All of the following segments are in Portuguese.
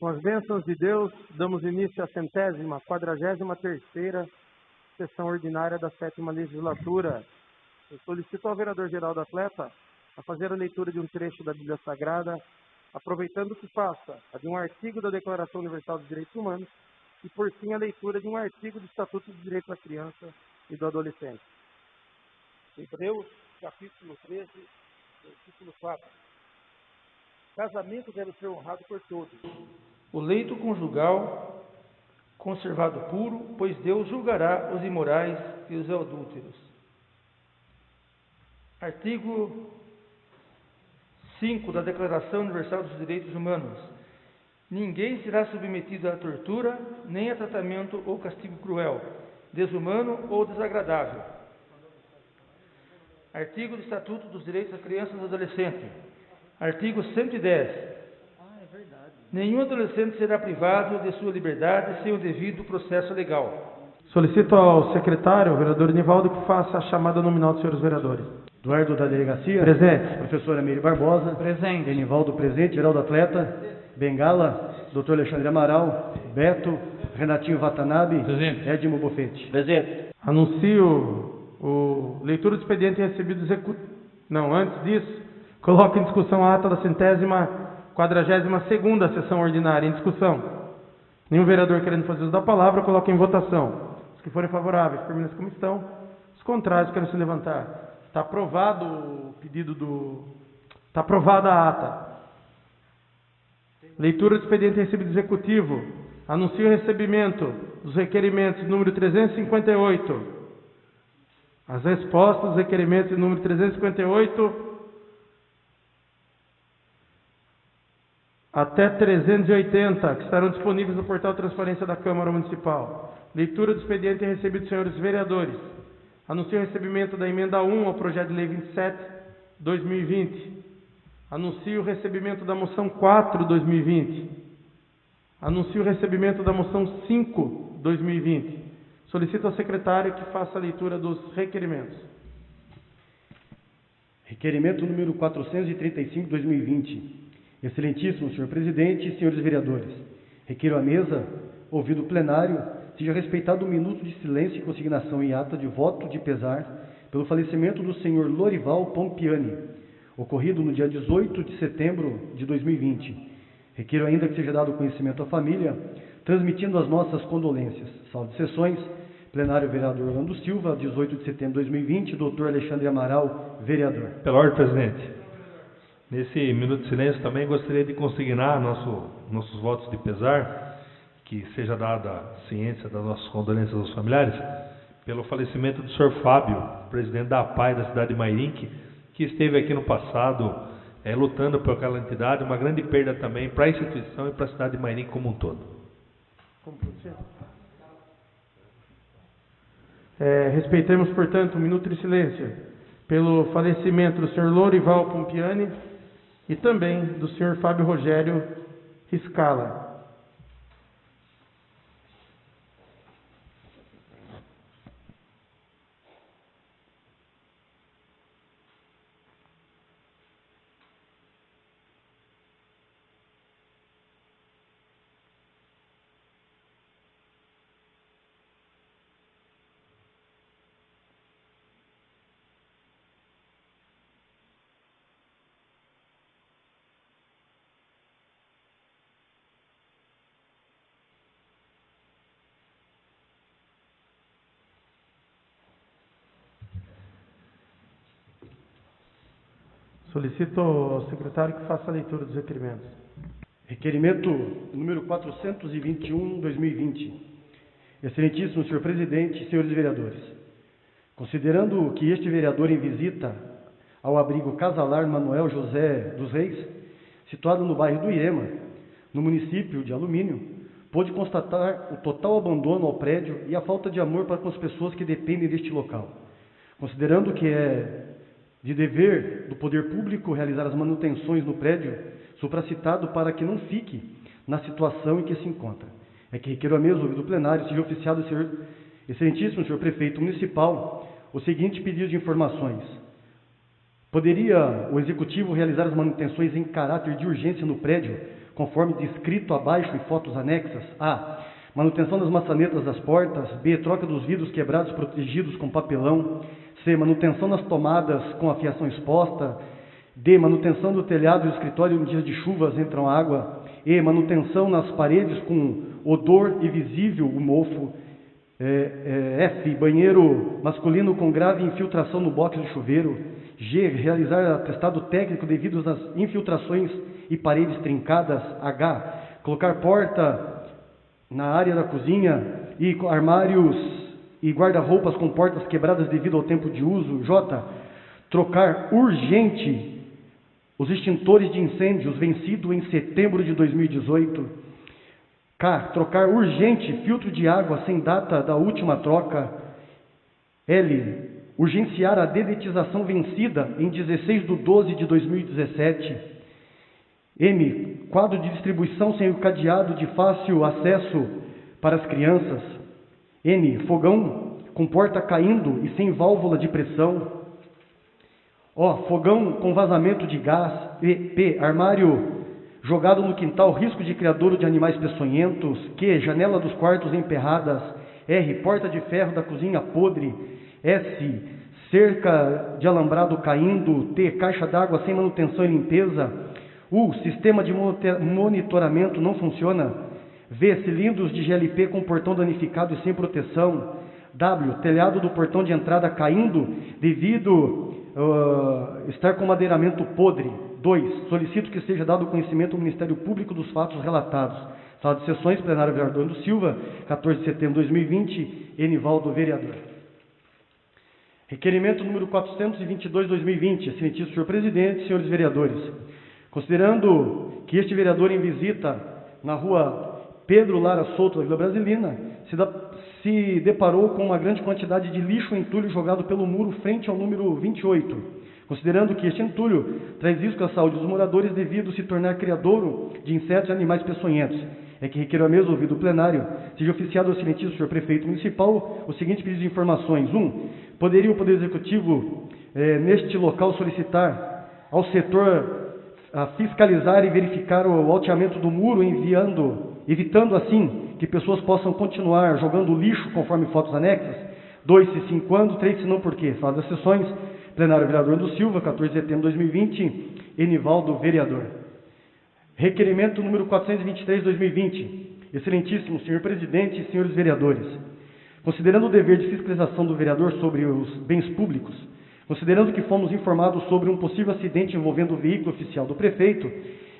Com as bênçãos de Deus, damos início à 143ª sessão ordinária da 7ª legislatura. Eu solicito ao vereador-geral do Atleta a fazer a leitura de um trecho da Bíblia Sagrada, aproveitando que faça a de um artigo da Declaração Universal dos Direitos Humanos e, por fim, a leitura de um artigo do Estatuto dos Direitos da Criança e do Adolescente. Hebreus, capítulo 13, versículo 4. Casamento deve ser honrado por todos. O leito conjugal conservado puro, pois Deus julgará os imorais e os adúlteros. Artigo 5 da Declaração Universal dos Direitos Humanos. Ninguém será submetido à tortura, nem a tratamento ou castigo cruel, desumano ou desagradável. Artigo do Estatuto dos Direitos da Criança e do Adolescente. Artigo 110. Nenhum adolescente será privado de sua liberdade sem o devido processo legal. Solicito ao secretário, o vereador Nivaldo, que faça a chamada nominal dos senhores vereadores. Eduardo da Delegacia. Presente. Professora Meire Barbosa. Presente. Enivaldo presente. Geraldo Atleta. Bengala. Doutor Alexandre Amaral. Beto. Renatinho Watanabe. Presente. Edmo Bofete. Presente. Anuncio leitura do expediente recebido executivo. Não, antes disso, coloco em discussão a ata da 142ª sessão ordinária. Em discussão. Nenhum vereador querendo fazer uso da palavra, coloco em votação. Os que forem favoráveis, permaneçam como estão. Os contrários, querem se levantar. Está aprovado o pedido do... Está aprovada a ata. Leitura do expediente recebido executivo. Anuncio o recebimento dos requerimentos número 358. As respostas dos requerimentos número 358 até 380, que estarão disponíveis no portal de transparência da Câmara Municipal. Leitura do expediente recebido dos senhores vereadores. Anuncio o recebimento da emenda 1 ao projeto de lei 27/2020. Anuncio o recebimento da moção 4/2020. Anuncio o recebimento da moção 5/2020. Solicito ao secretário que faça a leitura dos requerimentos. Requerimento número 435/2020. Excelentíssimo senhor presidente e senhores vereadores, requeiro à mesa, ouvido o plenário, seja respeitado um minuto de silêncio e consignação em ata de voto de pesar pelo falecimento do senhor Lorival Pompiani, ocorrido no dia 18 de setembro de 2020. Requeiro ainda que seja dado conhecimento à família, transmitindo as nossas condolências. Salve de sessões, plenário vereador Orlando Silva, 18 de setembro de 2020, doutor Alexandre Amaral, vereador. Pela ordem, presidente. Nesse minuto de silêncio também gostaria de consignar nossos votos de pesar, que seja dada ciência das nossas condolências aos familiares, pelo falecimento do senhor Fábio, presidente da APAI da cidade de Mairinque, que esteve aqui no passado lutando por aquela entidade, uma grande perda também para a instituição e para a cidade de Mairinque como um todo. Respeitemos, portanto, um minuto de silêncio pelo falecimento do senhor Lorival Pompiani e também do senhor Fábio Rogério Riscala. Solicito ao secretário que faça a leitura dos requerimentos. Requerimento número 421/2020. Excelentíssimo senhor presidente e senhores vereadores, considerando que este vereador em visita ao abrigo Casalar Manuel José dos Reis, situado no bairro do Irema, no município de Alumínio, pôde constatar o total abandono ao prédio e a falta de amor para com as pessoas que dependem deste local. Considerando que é de dever do poder público realizar as manutenções no prédio supracitado para que não fique na situação em que se encontra. É que requeiro a mesa, ouvido do plenário, seja oficiado o senhor excelentíssimo senhor prefeito municipal o seguinte pedido de informações. Poderia o executivo realizar as manutenções em caráter de urgência no prédio, conforme descrito abaixo e fotos anexas: A. Manutenção das maçanetas das portas. B. Troca dos vidros quebrados protegidos com papelão. C. Manutenção nas tomadas com a fiação exposta. D. Manutenção do telhado e do escritório em dias de chuvas entram água. E. Manutenção nas paredes com odor e visível o mofo. F. Banheiro masculino com grave infiltração no box de chuveiro. G. Realizar atestado técnico devido às infiltrações e paredes trincadas. H. Colocar porta na área da cozinha e armários e guarda-roupas com portas quebradas devido ao tempo de uso. J. Trocar urgente os extintores de incêndios vencido em setembro de 2018. K. Trocar urgente filtro de água sem data da última troca. L. Urgenciar a dedetização vencida em 16/12/2017. M. Quadro de distribuição sem o cadeado de fácil acesso para as crianças. N. Fogão com porta caindo e sem válvula de pressão. O. Fogão com vazamento de gás. P. Armário jogado no quintal, risco de criadouro de animais peçonhentos. Q. Janela dos quartos emperradas. R. Porta de ferro da cozinha podre. S. Cerca de alambrado caindo. T. Caixa d'água sem manutenção e limpeza. U. Sistema de monitoramento não funciona. V. Cilindros de GLP com portão danificado e sem proteção. W. Telhado do portão de entrada caindo devido estar com madeiramento podre. 2. Solicito que seja dado conhecimento ao Ministério Público dos fatos relatados. Sala de sessões, plenário vereador do Silva, 14 de setembro de 2020, Enivaldo, vereador. Requerimento número 422/2020, excelentíssimo senhor presidente, senhores vereadores. Considerando que este vereador em visita na rua Pedro Lara Souto, da Vila Brasilina, se deparou com uma grande quantidade de lixo e entulho jogado pelo muro frente ao número 28. Considerando que este entulho traz risco à saúde dos moradores devido se tornar criadouro de insetos e animais peçonhentos, é que requeiro a mesa, ouvido o plenário, seja oficiado ao excelentíssimo senhor prefeito municipal o seguinte pedido de informações. 1. Poderia o Poder Executivo, neste local, solicitar ao setor a fiscalizar e verificar o alteamento do muro, evitando assim que pessoas possam continuar jogando lixo conforme fotos anexas? 2. Se sim, quando? 3. Se não, por quê? Sala das sessões, plenário vereador do Silva, 14 de setembro de 2020, Enivaldo, vereador. Requerimento número 423/2020, excelentíssimo senhor presidente e senhores vereadores. Considerando o dever de fiscalização do vereador sobre os bens públicos, considerando que fomos informados sobre um possível acidente envolvendo o veículo oficial do prefeito,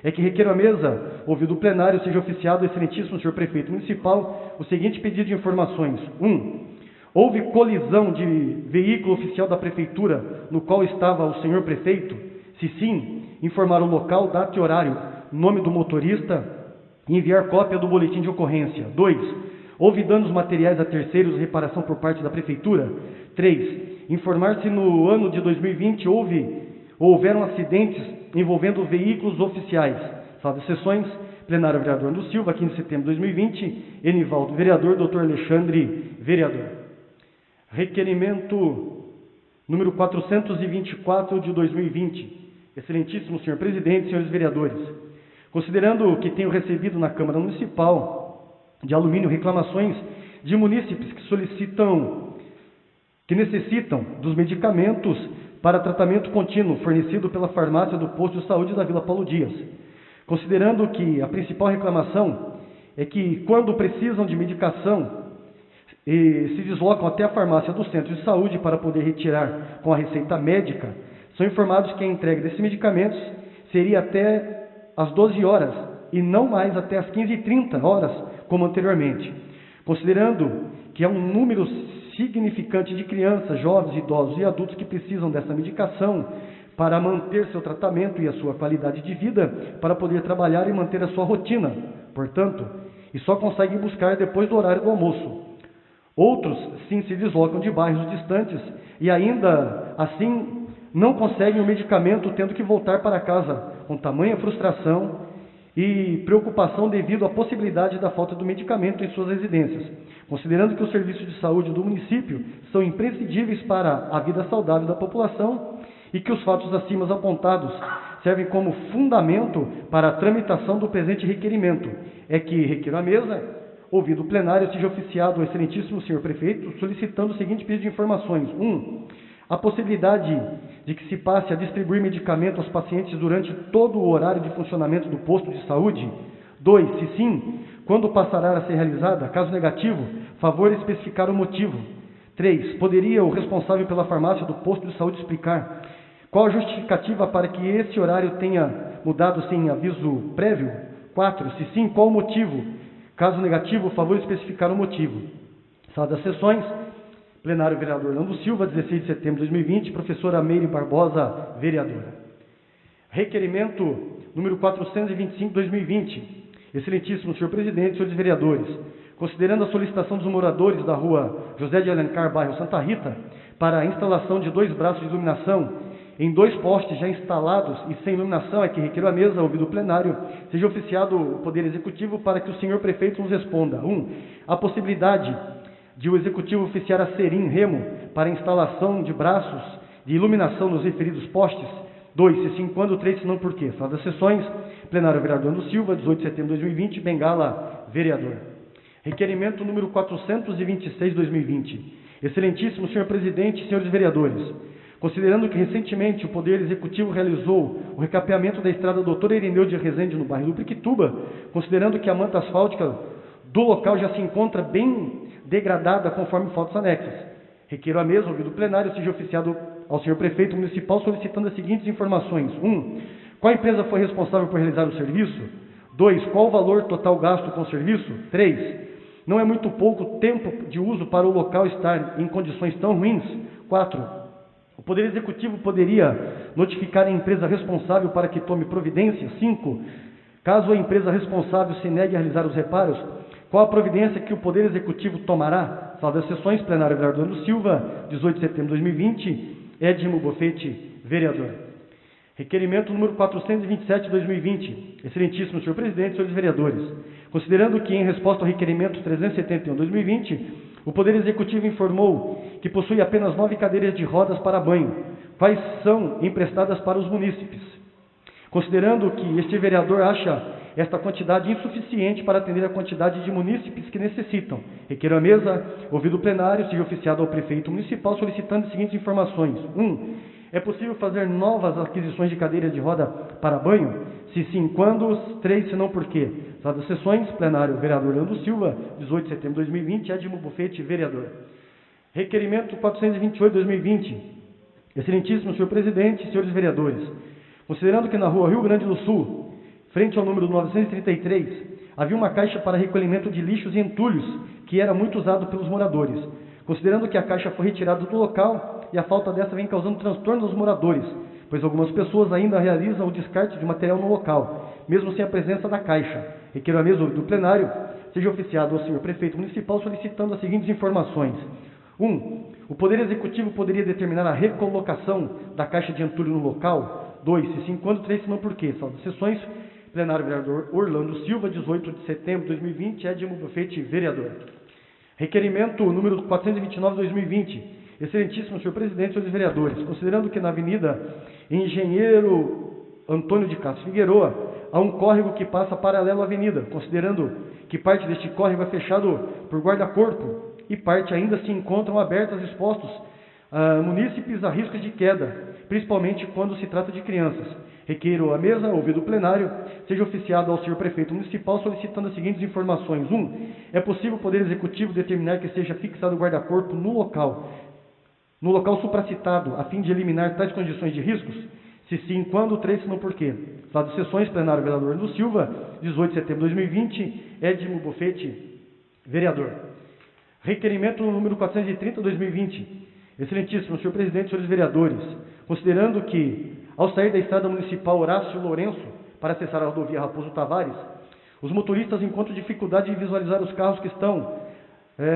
é que requeiro a mesa, ouvido o plenário, seja oficiado ao excelentíssimo senhor prefeito municipal o seguinte pedido de informações. 1. Houve colisão de veículo oficial da prefeitura no qual estava o senhor prefeito? Se sim, informar o local, data e horário, nome do motorista e enviar cópia do boletim de ocorrência. 2. Houve danos materiais a terceiros e reparação por parte da prefeitura? 3. Informar se no ano de 2020 houveram acidentes envolvendo veículos oficiais. Sala de sessões, plenário vereador do Silva, 15 de setembro de 2020, Enivaldo, vereador, doutor Alexandre, vereador. Requerimento número 424 de 2020. Excelentíssimo senhor presidente, senhores vereadores. Considerando que tenho recebido na Câmara Municipal de Alumínio reclamações de munícipes que necessitam dos medicamentos para tratamento contínuo fornecido pela farmácia do posto de saúde da Vila Paulo Dias. Considerando que a principal reclamação é que quando precisam de medicação e se deslocam até a farmácia do centro de saúde para poder retirar com a receita médica, são informados que a entrega desses medicamentos seria até às 12 horas e não mais até às 15h30 horas, como anteriormente. Considerando que é um número significante de crianças, jovens, idosos e adultos que precisam dessa medicação para manter seu tratamento e a sua qualidade de vida, para poder trabalhar e manter a sua rotina, portanto, e só conseguem buscar depois do horário do almoço. Outros, sim, se deslocam de bairros distantes e ainda assim não conseguem o medicamento, tendo que voltar para casa com tamanha frustração e preocupação devido à possibilidade da falta do medicamento em suas residências. Considerando que os serviços de saúde do município são imprescindíveis para a vida saudável da população e que os fatos acima apontados servem como fundamento para a tramitação do presente requerimento. É que requeiro à mesa, ouvido o plenário, seja oficiado ao excelentíssimo senhor prefeito, solicitando o seguinte pedido de informações. 1. A possibilidade de que se passe a distribuir medicamento aos pacientes durante todo o horário de funcionamento do posto de saúde. 2. Se sim, quando passará a ser realizada? Caso negativo, favor especificar o motivo. 3. Poderia o responsável pela farmácia do posto de saúde explicar qual a justificativa para que esse horário tenha mudado sem aviso prévio? 4. Se sim, qual o motivo? Caso negativo, favor especificar o motivo. Sala das sessões, plenário vereador Orlando Silva, 16 de setembro de 2020, professora Meire Barbosa, vereadora. Requerimento número 425/2020. Excelentíssimo senhor presidente, senhores vereadores, considerando a solicitação dos moradores da rua José de Alencar, bairro Santa Rita, para a instalação de 2 braços de iluminação em 2 postes já instalados e sem iluminação, é que requeiro à mesa, ouvido o plenário, seja oficiado o Poder Executivo para que o senhor prefeito nos responda. 1. A possibilidade de o Executivo oficiar a Serim Remo para a instalação de braços de iluminação nos referidos postes. 2. Se sim, quando? 3. Se não, por quê? Sala das sessões, plenário vereador Orlando Silva, 18 de setembro de 2020, Bengala, vereador. Requerimento número 426/2020. Excelentíssimo senhor presidente, senhores vereadores, considerando que recentemente o Poder Executivo realizou o recapeamento da estrada Dr. Irineu de Rezende, no bairro do Priquituba, considerando que a manta asfáltica do local já se encontra bem degradada conforme fotos anexas, requeiro à mesa, ouvido o plenário, seja oficiado ao senhor prefeito municipal solicitando as seguintes informações. 1. Qual empresa foi responsável por realizar o serviço? 2. Qual o valor total gasto com o serviço? 3. Não é muito pouco tempo de uso para o local estar em condições tão ruins? 4. O Poder Executivo poderia notificar a empresa responsável para que tome providência? 5. Caso a empresa responsável se negue a realizar os reparos, qual a providência que o Poder Executivo tomará? Sala das sessões, plenário vereador Orlando Silva, 18 de setembro de 2020, Edmo Bofete, vereador. Requerimento número 427/2020. Excelentíssimo senhor presidente, senhores vereadores, considerando que, em resposta ao requerimento 371/2020, o Poder Executivo informou que possui apenas 9 cadeiras de rodas para banho, quais são emprestadas para os munícipes. Considerando que este vereador acha esta quantidade insuficiente para atender a quantidade de munícipes que necessitam, requeiro à mesa, ouvido o plenário, seja oficiado ao prefeito municipal solicitando as seguintes informações. 1. É possível fazer novas aquisições de cadeiras de roda para banho? Se sim, quando? 3. Se não, por quê? Sala das sessões, plenário vereador Orlando Silva, 18 de setembro de 2020, Edmo Bufete, vereador. Requerimento 428/2020. Excelentíssimo senhor presidente, senhores vereadores, considerando que na rua Rio Grande do Sul, frente ao número 933, havia uma caixa para recolhimento de lixos e entulhos, que era muito usado pelos moradores. Considerando que a caixa foi retirada do local e a falta dessa vem causando transtorno aos moradores, pois algumas pessoas ainda realizam o descarte de material no local, mesmo sem a presença da caixa. Requeiro à mesa do plenário, seja oficiado ao senhor prefeito municipal solicitando as seguintes informações. 1. O Poder Executivo poderia determinar a recolocação da caixa de entulho no local? 2. Se sim, quando? 3. Se não, por quê? Sala das sessões, plenário vereador Orlando Silva, 18 de setembro de 2020, Edmo Bufete, vereador. Requerimento número 429/2020. Excelentíssimo senhor presidente, senhores vereadores, considerando que na Avenida Engenheiro Antônio de Castro Figueroa há um córrego que passa paralelo à avenida, considerando que parte deste córrego é fechado por guarda-corpo e parte ainda se encontram abertas, expostos a munícipes a riscos de queda, principalmente quando se trata de crianças. Requeiro à mesa, ouvido o plenário, seja oficiado ao senhor prefeito municipal solicitando as seguintes informações. 1. É possível o Poder Executivo determinar que seja fixado o guarda-corpo no local supracitado, a fim de eliminar tais condições de riscos? Se sim, quando? 3. Se não, por quê? Sala de sessões, plenário vereador Orlando Silva, 18 de setembro de 2020, Edmo Bufete, vereador. Requerimento número 430/2020. Excelentíssimo senhor presidente, senhores vereadores, considerando que, ao sair da estrada municipal Horácio Lourenço para acessar a rodovia Raposo Tavares, os motoristas encontram dificuldade em visualizar os carros que estão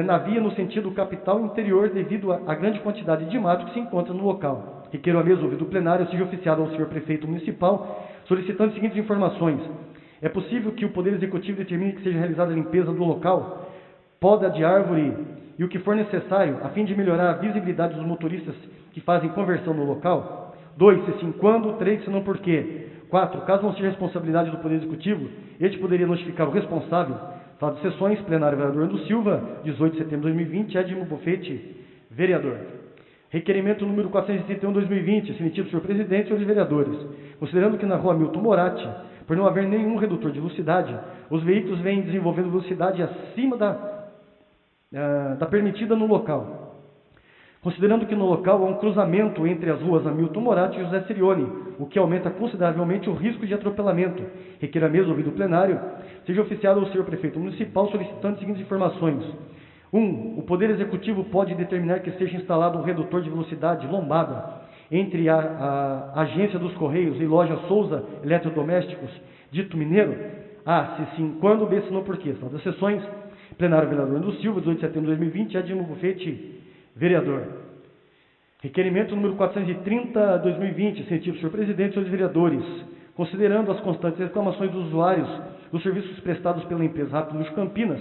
na via no sentido capital interior devido à grande quantidade de mato que se encontra no local. Requeiro à mesa, ouvido o plenário, seja oficiado ao senhor prefeito municipal solicitando as seguintes informações. É possível que o Poder Executivo determine que seja realizada a limpeza do local, poda de árvore e o que for necessário, a fim de melhorar a visibilidade dos motoristas que fazem conversão no local? 2. Se sim, quando? 3. Se não, por quê? 4. Caso não seja responsabilidade do Poder Executivo, este poderia notificar o responsável. Sala de sessões, plenário, vereador Ando Silva, 18 de setembro de 2020, Edmo Bofete, vereador. Requerimento número 431/2020, assinetivo, senhor presidente, senhores vereadores. Considerando que na rua Milton Moratti, por não haver nenhum redutor de velocidade, os veículos vêm desenvolvendo velocidade acima da permitida no local. Considerando que no local há um cruzamento entre as ruas Hamilton Moratti e José Sirioni, o que aumenta consideravelmente o risco de atropelamento, requer a mesa ouvido o plenário, seja oficiado ao senhor prefeito municipal solicitando as seguintes informações. 1. O Poder Executivo pode determinar que seja instalado um redutor de velocidade lombada entre a Agência dos Correios e Loja Souza Eletrodomésticos, dito Mineiro? A. Se sim, quando? B. Se não, por quê? Sala das sessões, plenário, vereador Ando Silva, 18 de setembro de 2020, Edmo Bufete, vereador. Requerimento número 430/2020, assinetivo, senhor presidente, senhores vereadores. Considerando as constantes reclamações dos usuários dos serviços prestados pela empresa Rápido Luxo Campinas,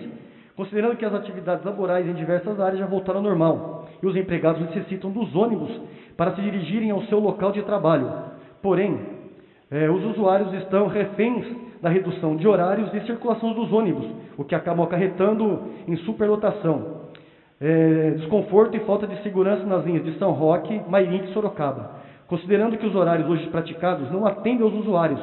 considerando que as atividades laborais em diversas áreas já voltaram ao normal e os empregados necessitam dos ônibus para se dirigirem ao seu local de trabalho. Porém, os usuários estão reféns da redução de horários e circulação dos ônibus, o que acaba acarretando em superlotação, desconforto e falta de segurança nas linhas de São Roque, Mairink e Sorocaba. Considerando que os horários hoje praticados não atendem aos usuários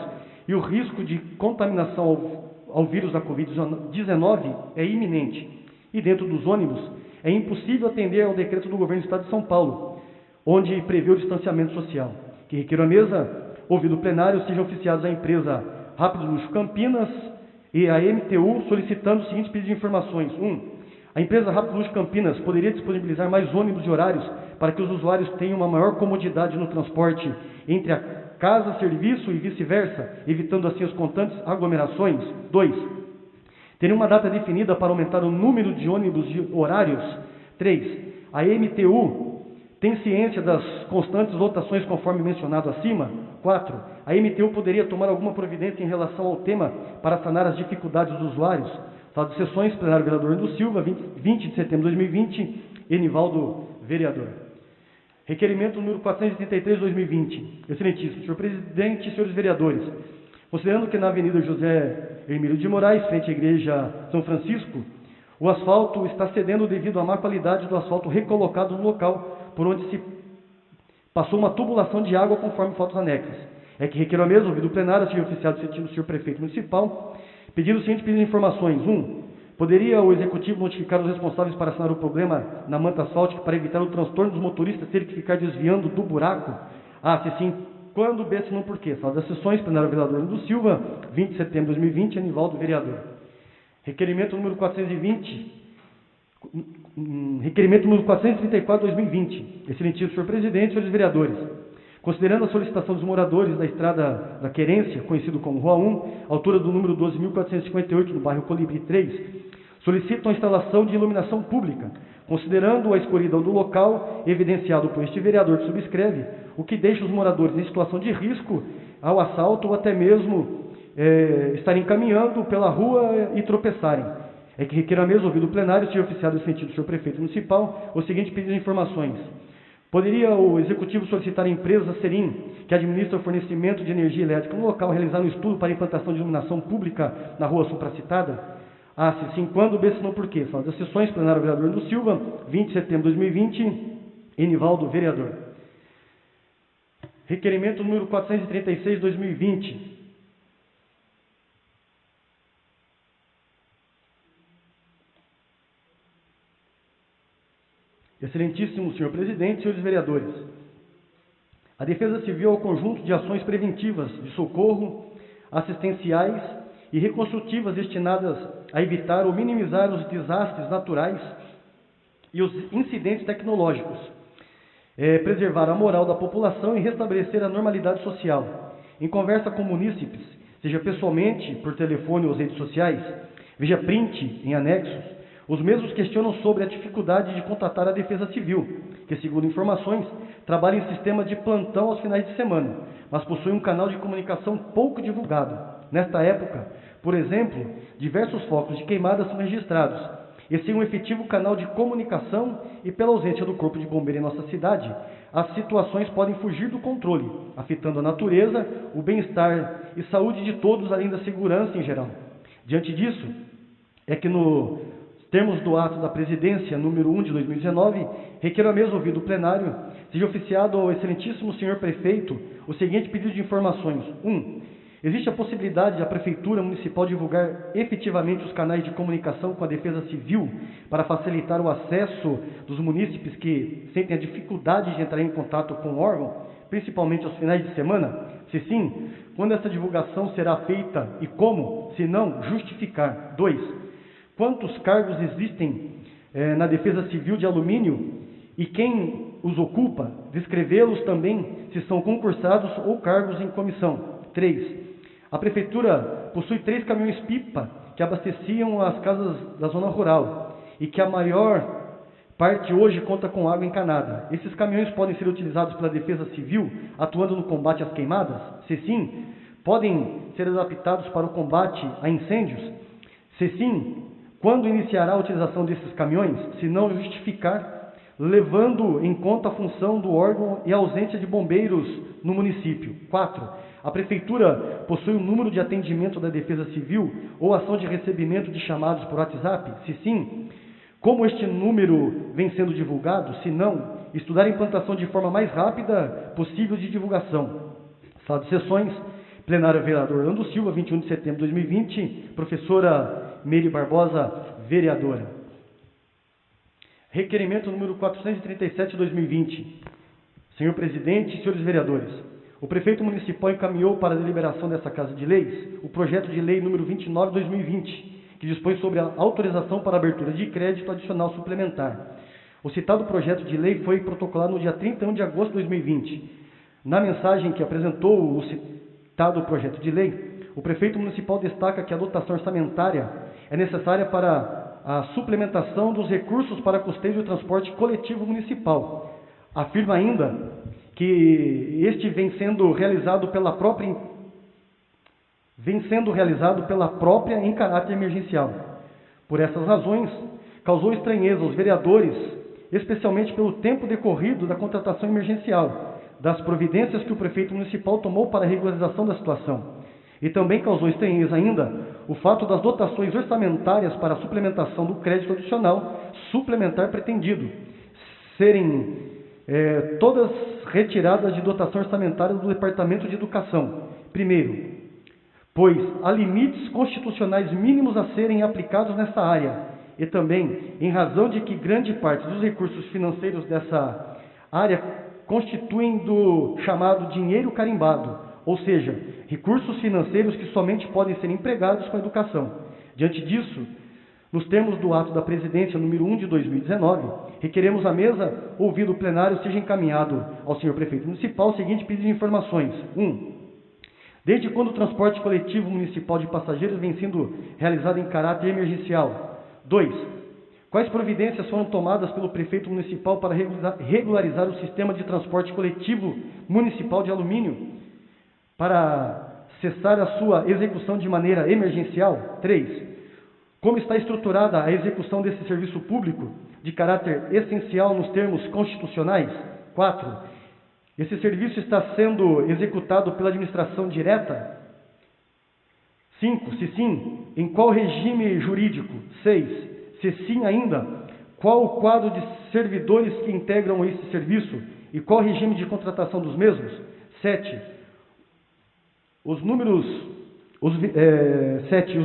e o risco de contaminação ao vírus da Covid-19 é iminente, e dentro dos ônibus é impossível atender ao decreto do governo do Estado de São Paulo, onde prevê o distanciamento social, que requer a mesa, ouvido o plenário, sejam oficiados a empresa Rápido Luxo Campinas e a MTU solicitando os seguintes pedidos de informações. 1. A empresa Rápido Luxo Campinas poderia disponibilizar mais ônibus de horários para que os usuários tenham uma maior comodidade no transporte entre a casa, serviço e vice-versa, evitando assim as constantes aglomerações. 2. Ter uma data definida para aumentar o número de ônibus de horários. 3. A MTU tem ciência das constantes lotações conforme mencionado acima. 4. A MTU poderia tomar alguma providência em relação ao tema para sanar as dificuldades dos usuários. Sala de sessões, plenário, vereador Ando Silva, 20 de setembro de 2020, Enivaldo, vereador. Requerimento número 433/2020. Excelentíssimo senhor presidente e senhores vereadores, considerando que na Avenida José Hermílio de Moraes, frente à Igreja São Francisco, o asfalto está cedendo devido à má qualidade do asfalto recolocado no local, por onde se passou uma tubulação de água conforme fotos anexas. É que requer a mesa, ouvido o plenário, seja oficiado sentido do senhor prefeito municipal, pedindo o seguinte pedido de informações. 1. Poderia o executivo notificar os responsáveis para sanar o problema na manta asfáltica para evitar o transtorno dos motoristas terem que ficar desviando do buraco? A. Se sim, quando? B. Se não, por quê? Sala das sessões, plenário, vereador Ando Silva, 20 de setembro de 2020, Anivaldo, vereador. Requerimento número 420. Requerimento número 434/2020. Excelentíssimo senhor presidente, senhores vereadores. Considerando a solicitação dos moradores da estrada da Querência, conhecido como Rua 1, altura do número 12.458, no bairro Colibri 3, solicitam a instalação de iluminação pública, considerando a escuridão do local, evidenciado por este vereador que subscreve, o que deixa os moradores em situação de risco ao assalto ou até mesmo estarem caminhando pela rua e tropeçarem. É que requer a mesa, ouvido o plenário, seja oficiado no sentido do senhor prefeito municipal, o seguinte pedido de informações. Poderia o executivo solicitar à empresa Serim, que administra o fornecimento de energia elétrica no local, realizar um estudo para a implantação de iluminação pública na rua supracitada? A. Se sim, quando? B. Se não, por quê? Sala das sessões, plenário, vereador Ando Silva, 20 de setembro de 2020, Enivaldo, vereador. Requerimento número 436/2020. Excelentíssimo senhor presidente, senhores vereadores. A Defesa Civil é o conjunto de ações preventivas, de socorro, assistenciais e reconstrutivas destinadas a evitar ou minimizar os desastres naturais e os incidentes tecnológicos, preservar a moral da população e restabelecer a normalidade social. Em conversa com munícipes, seja pessoalmente, por telefone ou as redes sociais, veja print em anexos, os mesmos questionam sobre a dificuldade de contatar a Defesa Civil, que, segundo informações, trabalha em sistema de plantão aos finais de semana, mas possui um canal de comunicação pouco divulgado. Nesta época, por exemplo, diversos focos de queimadas são registrados, e sem um efetivo canal de comunicação e pela ausência do Corpo de Bombeiro em nossa cidade, as situações podem fugir do controle, afetando a natureza, o bem-estar e saúde de todos, além da segurança em geral. Diante disso, é que nos termos do ato da presidência número 1 de 2019, requer a mesa ouvido o plenário, seja oficiado ao excelentíssimo senhor prefeito o seguinte pedido de informações. 1. Existe a possibilidade da Prefeitura Municipal divulgar efetivamente os canais de comunicação com a Defesa Civil para facilitar o acesso dos munícipes que sentem a dificuldade de entrar em contato com o órgão, principalmente aos finais de semana? Se sim, quando essa divulgação será feita e como? Se não, justificar. 2. Quantos cargos existem na Defesa Civil de Alumínio e quem os ocupa? Descrevê-los também, se são concursados ou cargos em comissão. 3. A Prefeitura possui 3 caminhões-pipa que abasteciam as casas da zona rural e que a maior parte hoje conta com água encanada. Esses caminhões podem ser utilizados pela Defesa Civil atuando no combate às queimadas? Se sim, podem ser adaptados para o combate a incêndios? Se sim, quando iniciará a utilização desses caminhões? Se não, justificar, levando em conta a função do órgão e a ausência de bombeiros no município. 4. A Prefeitura possui um número de atendimento da Defesa Civil ou ação de recebimento de chamados por WhatsApp? Se sim, como este número vem sendo divulgado? Se não, estudar a implantação de forma mais rápida possível de divulgação. Sala de sessões, plenário vereador Orlando Silva, 21 de setembro de 2020, professora Meire Barbosa, vereadora. Requerimento número 437 de 2020. Senhor presidente, senhores vereadores, o prefeito municipal encaminhou para a deliberação dessa Casa de Leis o projeto de lei número 29 de 2020, que dispõe sobre a autorização para a abertura de crédito adicional suplementar. O citado projeto de lei foi protocolado no dia 31 de agosto de 2020. Na mensagem que apresentou o citado projeto de lei, o prefeito municipal destaca que a dotação orçamentária é necessária para a suplementação dos recursos para custeio do transporte coletivo municipal. Afirma ainda que este vem sendo realizado pela própria em caráter emergencial. Por essas razões, causou estranheza aos vereadores, especialmente pelo tempo decorrido da contratação emergencial, das providências que o prefeito municipal tomou para a regularização da situação. E também causou estranheza ainda o fato das dotações orçamentárias para a suplementação do crédito adicional suplementar pretendido serem todas retiradas de dotação orçamentária do Departamento de Educação. Primeiro, pois há limites constitucionais mínimos a serem aplicados nessa área, e também em razão de que grande parte dos recursos financeiros dessa área constituem do chamado dinheiro carimbado, ou seja, recursos financeiros que somente podem ser empregados com a educação. Diante disso, nos termos do ato da presidência número 1 de 2019, requeremos à mesa, ouvido o plenário, seja encaminhado ao senhor prefeito municipal o seguinte pedido de informações. 1. Desde quando o transporte coletivo municipal de passageiros vem sendo realizado em caráter emergencial? 2. Quais providências foram tomadas pelo prefeito municipal para regularizar o sistema de transporte coletivo municipal de alumínio para cessar a sua execução de maneira emergencial? 3. Como está estruturada a execução desse serviço público de caráter essencial nos termos constitucionais? 4. Esse serviço está sendo executado pela administração direta? 5. Se sim, em qual regime jurídico? 6. Se sim ainda, qual o quadro de servidores que integram esse serviço e qual o regime de contratação dos mesmos? 7. Os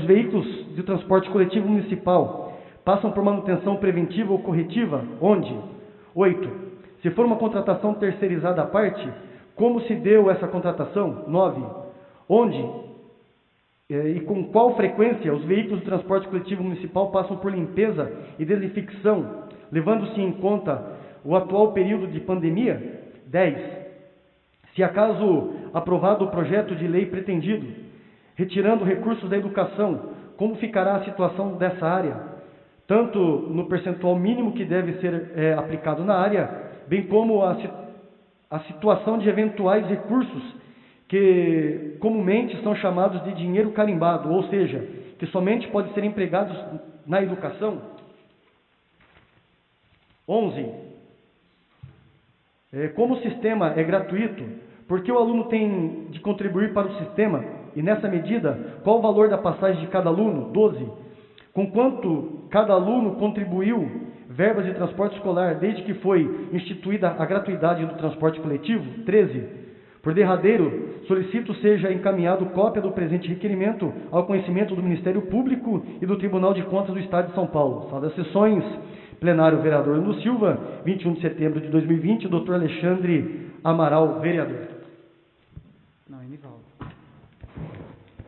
veículos de transporte coletivo municipal passam por manutenção preventiva ou corretiva? Onde? 8. Se for uma contratação terceirizada à parte, como se deu essa contratação? 9. Onde e com qual frequência os veículos de transporte coletivo municipal passam por limpeza e desinfecção, levando-se em conta o atual período de pandemia? 10. Se acaso aprovado o projeto de lei pretendido, retirando recursos da educação, como ficará a situação dessa área, tanto no percentual mínimo que deve ser aplicado na área, bem como a situação de eventuais recursos que comumente são chamados de dinheiro carimbado, ou seja, que somente podem ser empregados na educação? 11. Como o sistema é gratuito, por que o aluno tem de contribuir para o sistema? E nessa medida, qual o valor da passagem de cada aluno? 12. Com quanto cada aluno contribuiu verbas de transporte escolar desde que foi instituída a gratuidade do transporte coletivo? 13. Por derradeiro, solicito seja encaminhado cópia do presente requerimento ao conhecimento do Ministério Público e do Tribunal de Contas do Estado de São Paulo. Sala das sessões, plenário vereador Nuno Silva, 21 de setembro de 2020, doutor Alexandre Amaral, vereador. Não, Enivaldo.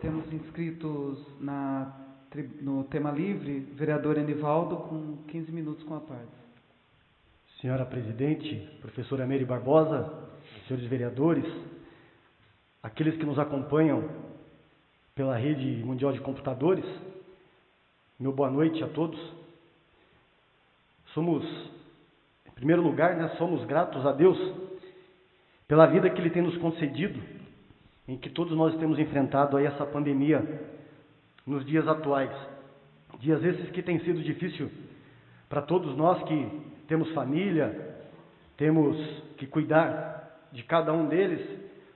Temos inscritos no tema livre, vereador Enivaldo, com 15 minutos com a parte. Senhora presidente, professora Meire Barbosa, senhores vereadores, aqueles que nos acompanham pela rede mundial de computadores, meu boa noite a todos. Em primeiro lugar, somos gratos a Deus pela vida que Ele tem nos concedido, em que todos nós temos enfrentado aí essa pandemia nos dias atuais. Dias esses que têm sido difícil para todos nós que temos família, temos que cuidar de cada um deles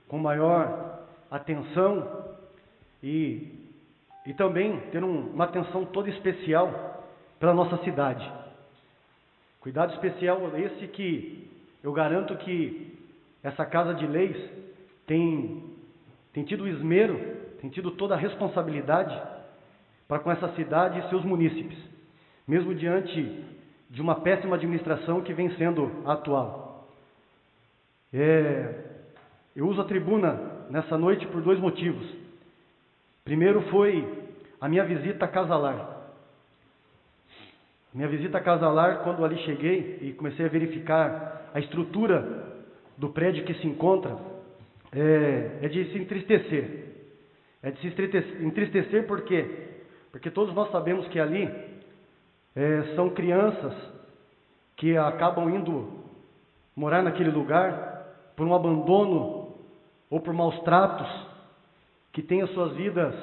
com maior atenção e também ter uma atenção toda especial pela nossa cidade. Cuidado especial esse que eu garanto que essa Casa de Leis tem tido o esmero, tem tido toda a responsabilidade para com essa cidade e seus munícipes, mesmo diante de uma péssima administração que vem sendo atual. Eu uso a tribuna nessa noite por 2 motivos. Primeiro foi a minha visita a Casa Lar. Minha visita a Casa Lar, quando ali cheguei e comecei a verificar a estrutura do prédio que se encontra, é de se entristecer. É de se entristecer por quê? Porque todos nós sabemos que ali são crianças que acabam indo morar naquele lugar por um abandono ou por maus tratos, que têm as suas vidas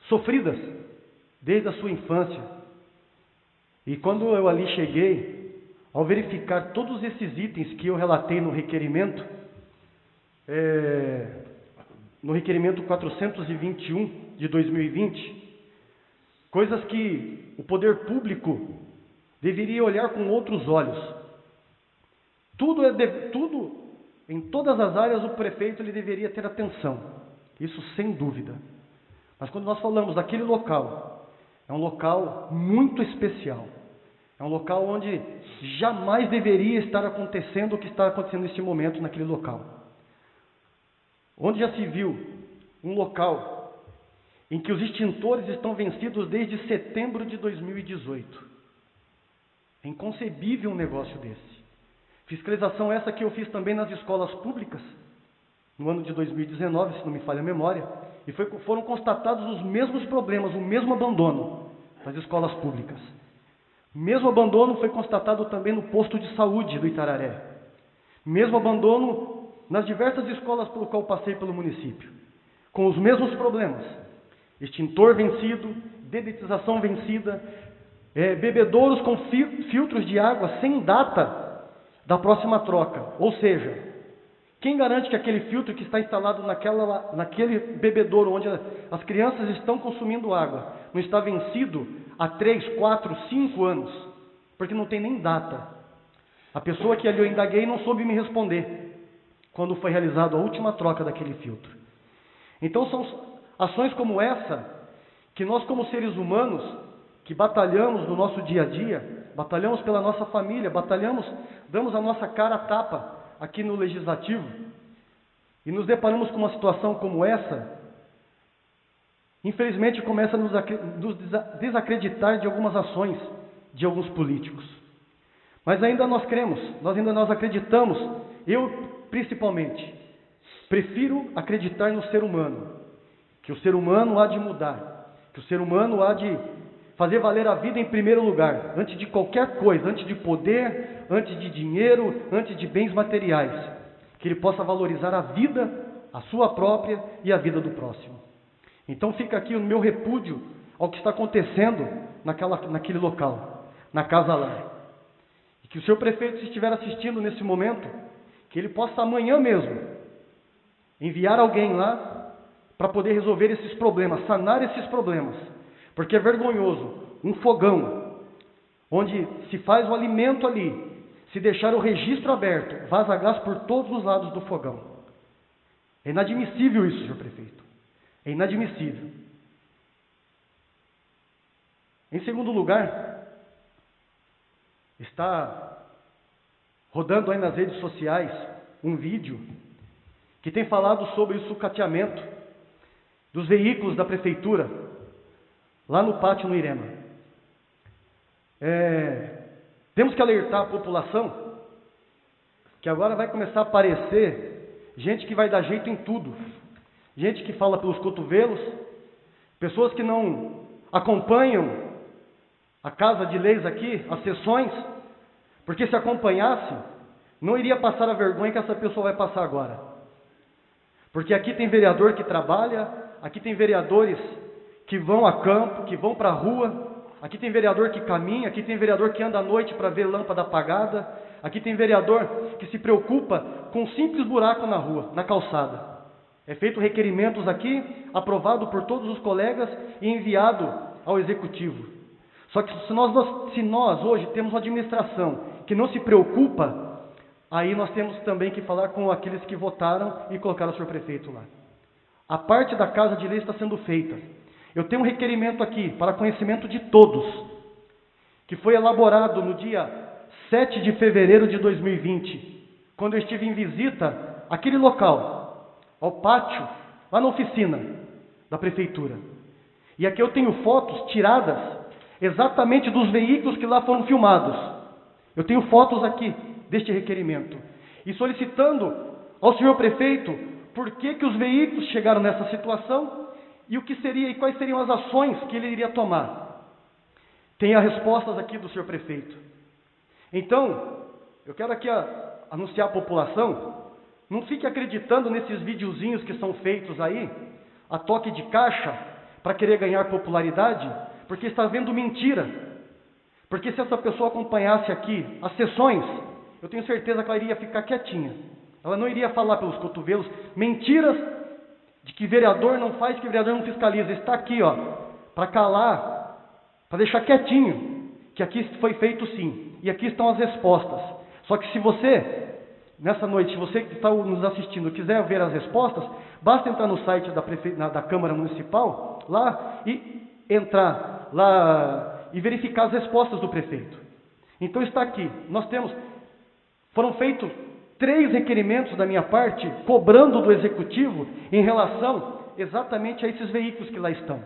sofridas desde a sua infância. E quando eu ali cheguei, ao verificar todos esses itens que eu relatei no requerimento, no requerimento 421 de 2020, coisas que o poder público deveria olhar com outros olhos. Tudo, em todas as áreas, o prefeito ele deveria ter atenção, isso sem dúvida. Mas quando nós falamos daquele local, é um local muito especial, é um local onde jamais deveria estar acontecendo o que está acontecendo neste momento naquele local. Onde já se viu um local em que os extintores estão vencidos desde setembro de 2018. É inconcebível um negócio desse. Fiscalização essa que eu fiz também nas escolas públicas, no ano de 2019, se não me falha a memória, e foram constatados os mesmos problemas, o mesmo abandono das escolas públicas. O mesmo abandono foi constatado também no posto de saúde do Itararé. Mesmo abandono nas diversas escolas pelo qual passei pelo município, com os mesmos problemas. Extintor vencido, dedetização vencida, bebedouros com filtros de água sem data da próxima troca. Ou seja, quem garante que aquele filtro que está instalado naquele bebedouro onde as crianças estão consumindo água não está vencido há 3, 4, 5 anos? Porque não tem nem data. A pessoa que ali eu indaguei não soube me responder quando foi realizada a última troca daquele filtro. Então são ações como essa que nós, como seres humanos, que batalhamos no nosso dia a dia, batalhamos pela nossa família, damos a nossa cara a tapa aqui no Legislativo, e nos deparamos com uma situação como essa, infelizmente começa a nos desacreditar de algumas ações de alguns políticos. Mas ainda nós cremos, nós acreditamos, eu principalmente, prefiro acreditar no ser humano, que o ser humano há de mudar, que o ser humano há de fazer valer a vida em primeiro lugar, antes de qualquer coisa, antes de poder, antes de dinheiro, antes de bens materiais, que ele possa valorizar a vida, a sua própria e a vida do próximo. Então fica aqui o meu repúdio ao que está acontecendo naquele local, na Casa Lar. que o senhor prefeito, se estiver assistindo nesse momento, que ele possa amanhã mesmo enviar alguém lá para poder resolver esses problemas, sanar esses problemas, porque é vergonhoso um fogão onde se faz o alimento ali, se deixar o registro aberto, vaza gás por todos os lados do fogão. É inadmissível isso, senhor prefeito. É inadmissível. Em segundo lugar, está rodando aí nas redes sociais um vídeo que tem falado sobre o sucateamento dos veículos da prefeitura lá no pátio no Irema. Temos que alertar a população que agora vai começar a aparecer gente que vai dar jeito em tudo, gente que fala pelos cotovelos, pessoas que não acompanham a Casa de Leis aqui, as sessões, porque se acompanhasse, não iria passar a vergonha que essa pessoa vai passar agora. Porque aqui tem vereador que trabalha, aqui tem vereadores que vão a campo, que vão para a rua, aqui tem vereador que caminha, aqui tem vereador que anda à noite para ver lâmpada apagada, aqui tem vereador que se preocupa com um simples buraco na rua, na calçada. É feito requerimentos aqui, aprovado por todos os colegas e enviado ao executivo. Só que se nós hoje temos uma administração que não se preocupa, aí nós temos também que falar com aqueles que votaram e colocaram o senhor prefeito lá. A parte da Casa de Leis está sendo feita. Eu tenho um requerimento aqui, para conhecimento de todos, que foi elaborado no dia 7 de fevereiro de 2020, quando eu estive em visita àquele local, ao pátio, lá na oficina da prefeitura. E aqui eu tenho fotos tiradas exatamente dos veículos que lá foram filmados. Eu tenho fotos aqui deste requerimento. E solicitando ao senhor prefeito por que os veículos chegaram nessa situação e o que seria e quais seriam as ações que ele iria tomar. Tem as respostas aqui do senhor prefeito. Então, eu quero aqui anunciar à população, não fique acreditando nesses videozinhos que são feitos aí, a toque de caixa, para querer ganhar popularidade, porque está vendo mentira. Porque se essa pessoa acompanhasse aqui as sessões, eu tenho certeza que ela iria ficar quietinha. Ela não iria falar pelos cotovelos mentiras de que vereador não faz, que vereador não fiscaliza. Está aqui, para calar, para deixar quietinho, que aqui foi feito sim. E aqui estão as respostas. Só que se você, nessa noite, você que está nos assistindo, quiser ver as respostas, basta entrar no site da Câmara Municipal, lá, e entrar lá e verificar as respostas do prefeito. Então está aqui, foram feitos 3 requerimentos da minha parte, cobrando do executivo em relação exatamente a esses veículos que lá estão.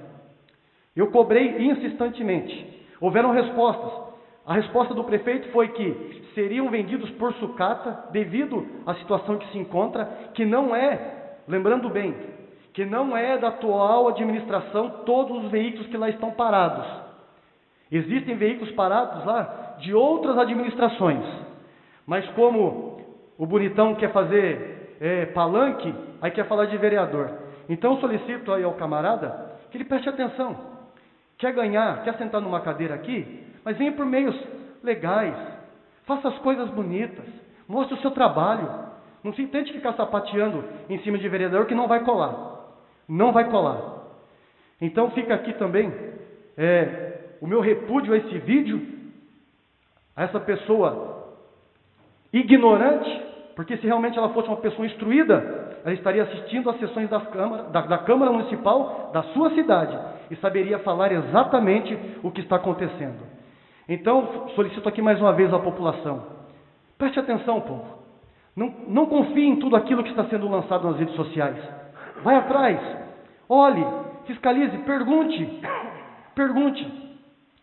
Eu cobrei insistentemente, houveram respostas. A resposta do prefeito foi que seriam vendidos por sucata, devido à situação que se encontra, que não é, lembrando bem, que não é da atual administração todos os veículos que lá estão parados. Existem veículos parados lá de outras administrações, mas como o bonitão quer fazer palanque, aí quer falar de vereador. Então eu solicito aí ao camarada que ele preste atenção. Quer ganhar, quer sentar numa cadeira aqui, mas venha por meios legais, faça as coisas bonitas, mostre o seu trabalho. Não se tente ficar sapateando em cima de vereador que não vai colar. Não vai colar. Então fica aqui também o meu repúdio a esse vídeo, a essa pessoa ignorante, porque se realmente ela fosse uma pessoa instruída, ela estaria assistindo às sessões da Câmara Municipal da sua cidade e saberia falar exatamente o que está acontecendo. Então, solicito aqui mais uma vez à população, preste atenção, povo. Não confie em tudo aquilo que está sendo lançado nas redes sociais. Vai atrás, olhe, fiscalize, pergunte.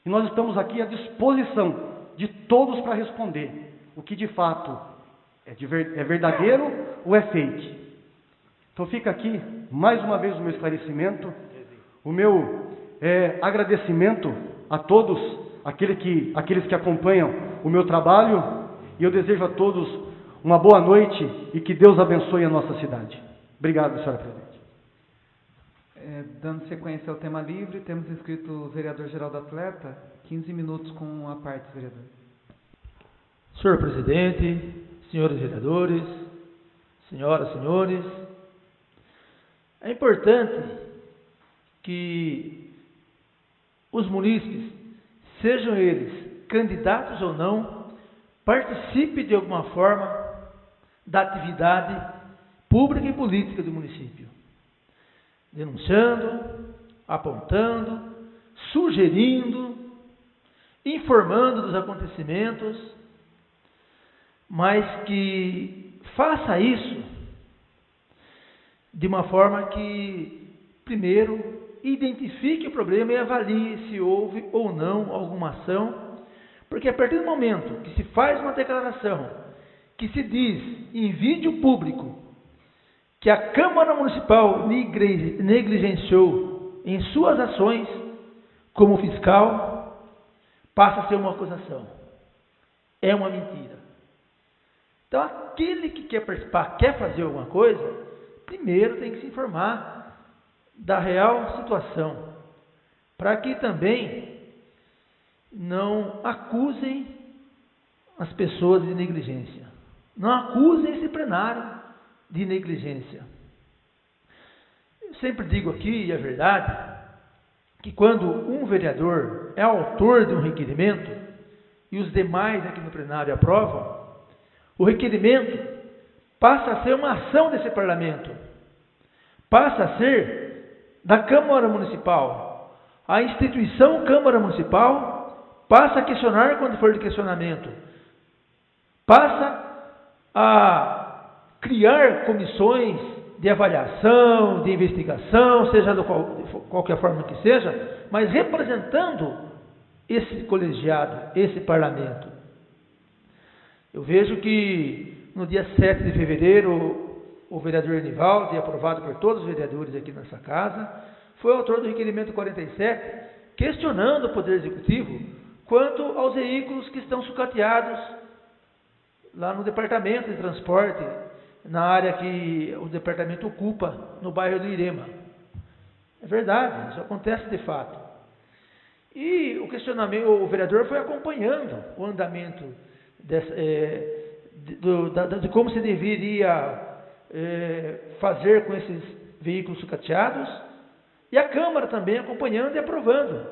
E nós estamos aqui à disposição de todos para responder o que de fato é verdadeiro ou é fake. Então fica aqui, mais uma vez, o meu esclarecimento, o meu agradecimento a todos aqueles que acompanham o meu trabalho, e eu desejo a todos uma boa noite e que Deus abençoe a nossa cidade. Obrigado, senhora presidente. Dando sequência ao tema livre, temos inscrito o vereador Geraldo Atleta, 15 minutos com a parte, vereador. Senhor presidente, senhores vereadores, senhoras, senhores, é importante que os munícipes, sejam eles candidatos ou não, participem de alguma forma da atividade pública e política do município, denunciando, apontando, sugerindo, informando dos acontecimentos, mas que faça isso de uma forma que, primeiro, identifique o problema e avalie se houve ou não alguma ação, porque a partir do momento que se faz uma declaração, que se diz em vídeo público que a Câmara Municipal negligenciou em suas ações como fiscal, passa a ser uma acusação. É uma mentira. Então, aquele que quer participar, quer fazer alguma coisa, primeiro tem que se informar da real situação, para que também não acusem as pessoas de negligência. Não acusem esse plenário de negligência. Eu sempre digo aqui, e é verdade, que quando um vereador é autor de um requerimento e os demais aqui no plenário aprovam, o requerimento passa a ser uma ação desse parlamento, passa a ser da Câmara Municipal. A instituição Câmara Municipal passa a questionar quando for de questionamento, passa a criar comissões de avaliação, de investigação, seja de qualquer forma que seja, mas representando esse colegiado, esse parlamento. Eu vejo que no dia 7 de fevereiro, o vereador Enivaldo, e aprovado por todos os vereadores aqui nessa casa, foi autor do requerimento 47, questionando o Poder Executivo quanto aos veículos que estão sucateados lá no Departamento de Transporte, na área que o departamento ocupa, no bairro do Irema. É verdade, isso acontece de fato. E o questionamento, o vereador foi acompanhando o andamento de como se deveria fazer com esses veículos sucateados, e a Câmara também acompanhando e aprovando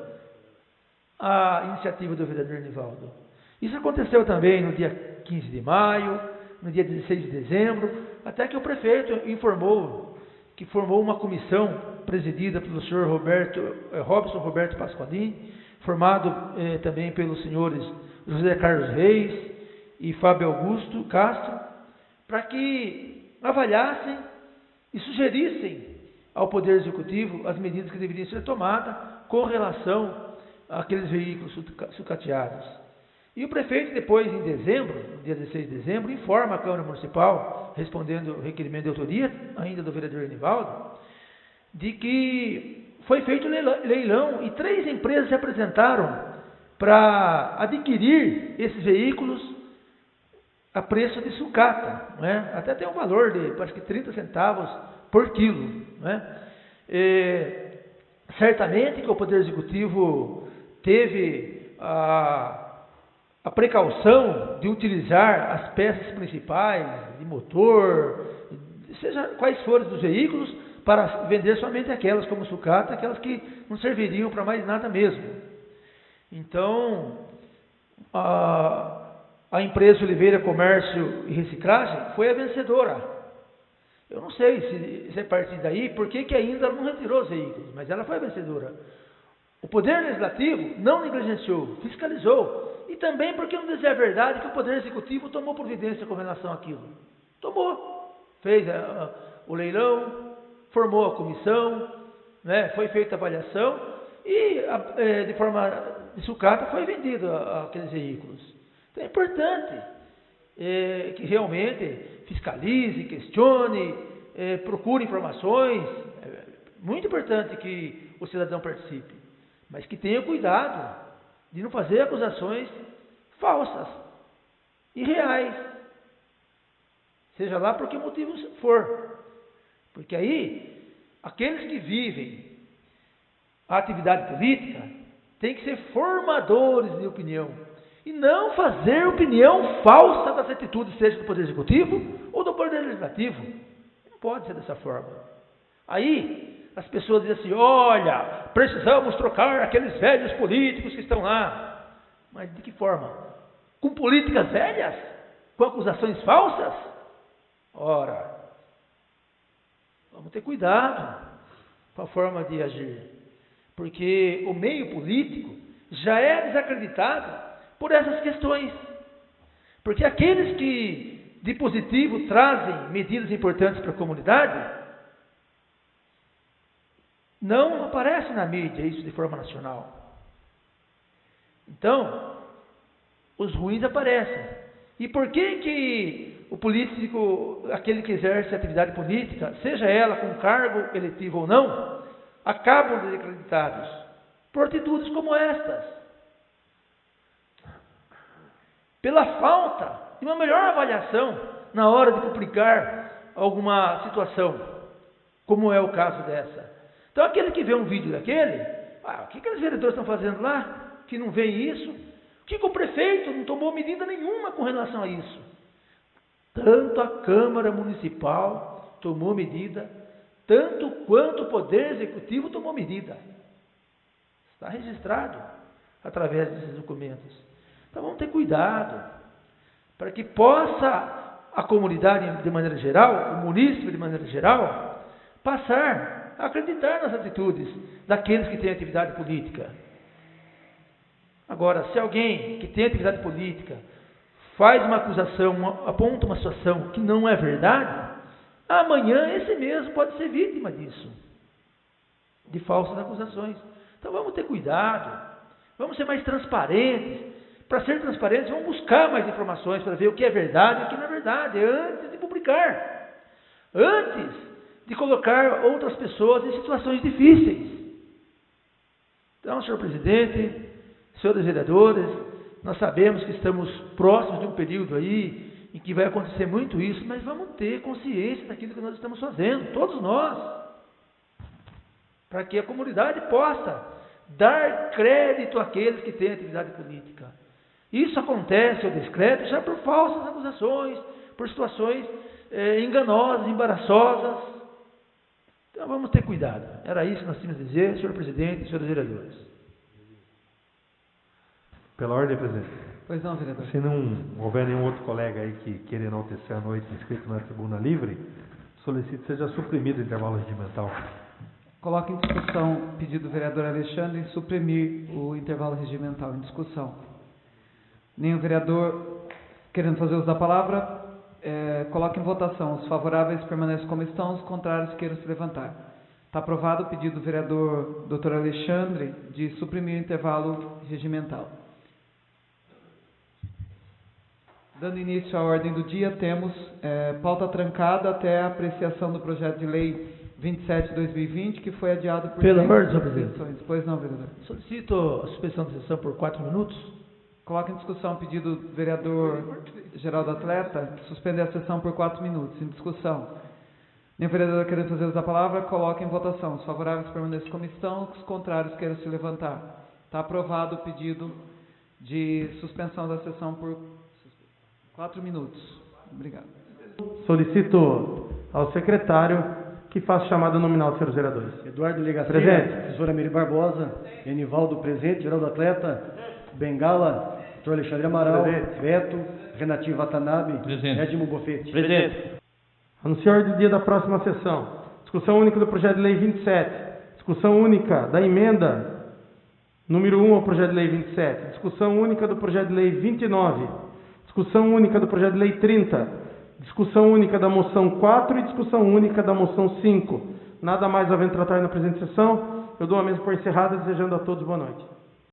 a iniciativa do vereador Enivaldo. Isso aconteceu também no dia 15 de maio, no dia 16 de dezembro, até que o prefeito informou que formou uma comissão presidida pelo senhor Robson Roberto Pasqualini, formado também pelos senhores José Carlos Reis e Fábio Augusto Castro, para que avaliassem e sugerissem ao Poder Executivo as medidas que deveriam ser tomadas com relação àqueles veículos sucateados. E o prefeito, depois, em dezembro, no dia 16 de dezembro, informa a Câmara Municipal, respondendo o requerimento de autoria, ainda do vereador Enivaldo, de que foi feito leilão e 3 empresas se apresentaram para adquirir esses veículos a preço de sucata, não é? Até tem um valor de, acho que 30 centavos por quilo, não é? Certamente que o Poder Executivo teve a precaução de utilizar as peças principais de motor, seja quais forem dos veículos, para vender somente aquelas como sucata, aquelas que não serviriam para mais nada mesmo. Então, a empresa Oliveira Comércio e Reciclagem foi a vencedora. Eu não sei se é a partir daí, por que ainda não retirou os veículos, mas ela foi a vencedora. O Poder Legislativo não negligenciou, fiscalizou. E também porque não dizer a verdade que o Poder Executivo tomou providência com relação àquilo. Tomou. Fez o leilão, formou a comissão, né, foi feita a avaliação e de forma de sucata foi vendido aqueles veículos. Então é importante que realmente fiscalize, questione, procure informações. É muito importante que o cidadão participe, mas que tenha cuidado de não fazer acusações falsas, irreais, seja lá por que motivo for, porque aí, aqueles que vivem a atividade política, têm que ser formadores de opinião, E não fazer opinião falsa das atitudes, seja do Poder Executivo ou do Poder Legislativo. Não pode ser dessa forma. Aí, as pessoas dizem assim, olha, precisamos trocar aqueles velhos políticos que estão lá. Mas de que forma? Com políticas velhas? Com acusações falsas? Ora, vamos ter cuidado com a forma de agir. Porque o meio político já é desacreditado por essas questões. Porque aqueles que de positivo trazem medidas importantes para a comunidade, não aparece na mídia isso de forma nacional. Então, os ruins aparecem. E por que o político, aquele que exerce atividade política, seja ela com cargo eletivo ou não, acabam desacreditados? Por atitudes como estas. Pela falta de uma melhor avaliação na hora de publicar alguma situação, como é o caso dessa. Então, aquele que vê um vídeo daquele, o que aqueles vereadores estão fazendo lá, que não vê isso? O que o prefeito não tomou medida nenhuma com relação a isso? Tanto a Câmara Municipal tomou medida, tanto quanto o Poder Executivo tomou medida. Está registrado através desses documentos. Então vamos ter cuidado, para que possa a comunidade de maneira geral, o munícipe de maneira geral, passar a acreditar nas atitudes daqueles que têm atividade política. Agora, se alguém que tem atividade política faz uma acusação, aponta uma situação que não é verdade, amanhã esse mesmo pode ser vítima disso, de falsas acusações. Então vamos ter cuidado, vamos ser mais transparentes. Para ser transparentes, vamos buscar mais informações para ver o que é verdade e o que não é verdade, antes de publicar, antes de colocar outras pessoas em situações difíceis. Então, senhor presidente, senhores vereadores, nós sabemos que estamos próximos de um período aí em que vai acontecer muito isso, mas vamos ter consciência daquilo que nós estamos fazendo, todos nós, para que a comunidade possa dar crédito àqueles que têm atividade política. Isso acontece, ou descrédito, já por falsas acusações, por situações enganosas, embaraçosas. Então vamos ter cuidado. Era isso que nós tínhamos a dizer, senhor presidente e senhores vereadores. Pela ordem, presidente. Pois não, vereador. Se não houver nenhum outro colega aí que queira enaltecer a noite inscrito na tribuna livre, solicito que seja suprimido o intervalo regimental. Coloque em discussão o pedido do vereador Alexandre em suprimir o intervalo regimental em discussão. Nenhum vereador querendo fazer uso da palavra, coloque em votação. Os favoráveis permaneçam como estão, os contrários queiram se levantar. Está aprovado o pedido do vereador Dr. Alexandre de suprimir o intervalo regimental. Dando início à ordem do dia, temos pauta trancada até a apreciação do projeto de lei 27/2020, que foi adiado por... Pelo amor de Deus, presidente. Pois não, vereador. Solicito a suspensão da sessão por 4 minutos. Coloque em discussão o pedido do vereador Geraldo Atleta, suspender a sessão por 4 minutos. Em discussão. Nenhum vereador querendo fazer uso da palavra, coloque em votação. Os favoráveis permaneçam como estão, os contrários queiram se levantar. Está aprovado o pedido de suspensão da sessão por 4 minutos. Obrigado. Solicito ao secretário que faça chamada nominal, senhores vereadores. Eduardo Legacia, presente. Tesoura Miri Barbosa, Enivaldo presente, Geraldo Atleta, Bengala, Dr. Alexandre Amaral, presente. Beto, Renatinho Watanabe, presente. Edmo Bofete. Presente. Anunciar a ordem do dia da próxima sessão. Discussão única do projeto de lei 27. Discussão única da emenda número 1 ao projeto de lei 27. Discussão única do projeto de lei 29. Discussão única do projeto de lei 30. Discussão única da moção 4 e discussão única da moção 5. Nada mais havendo tratar na presente sessão, eu dou a mesa por encerrada, desejando a todos boa noite.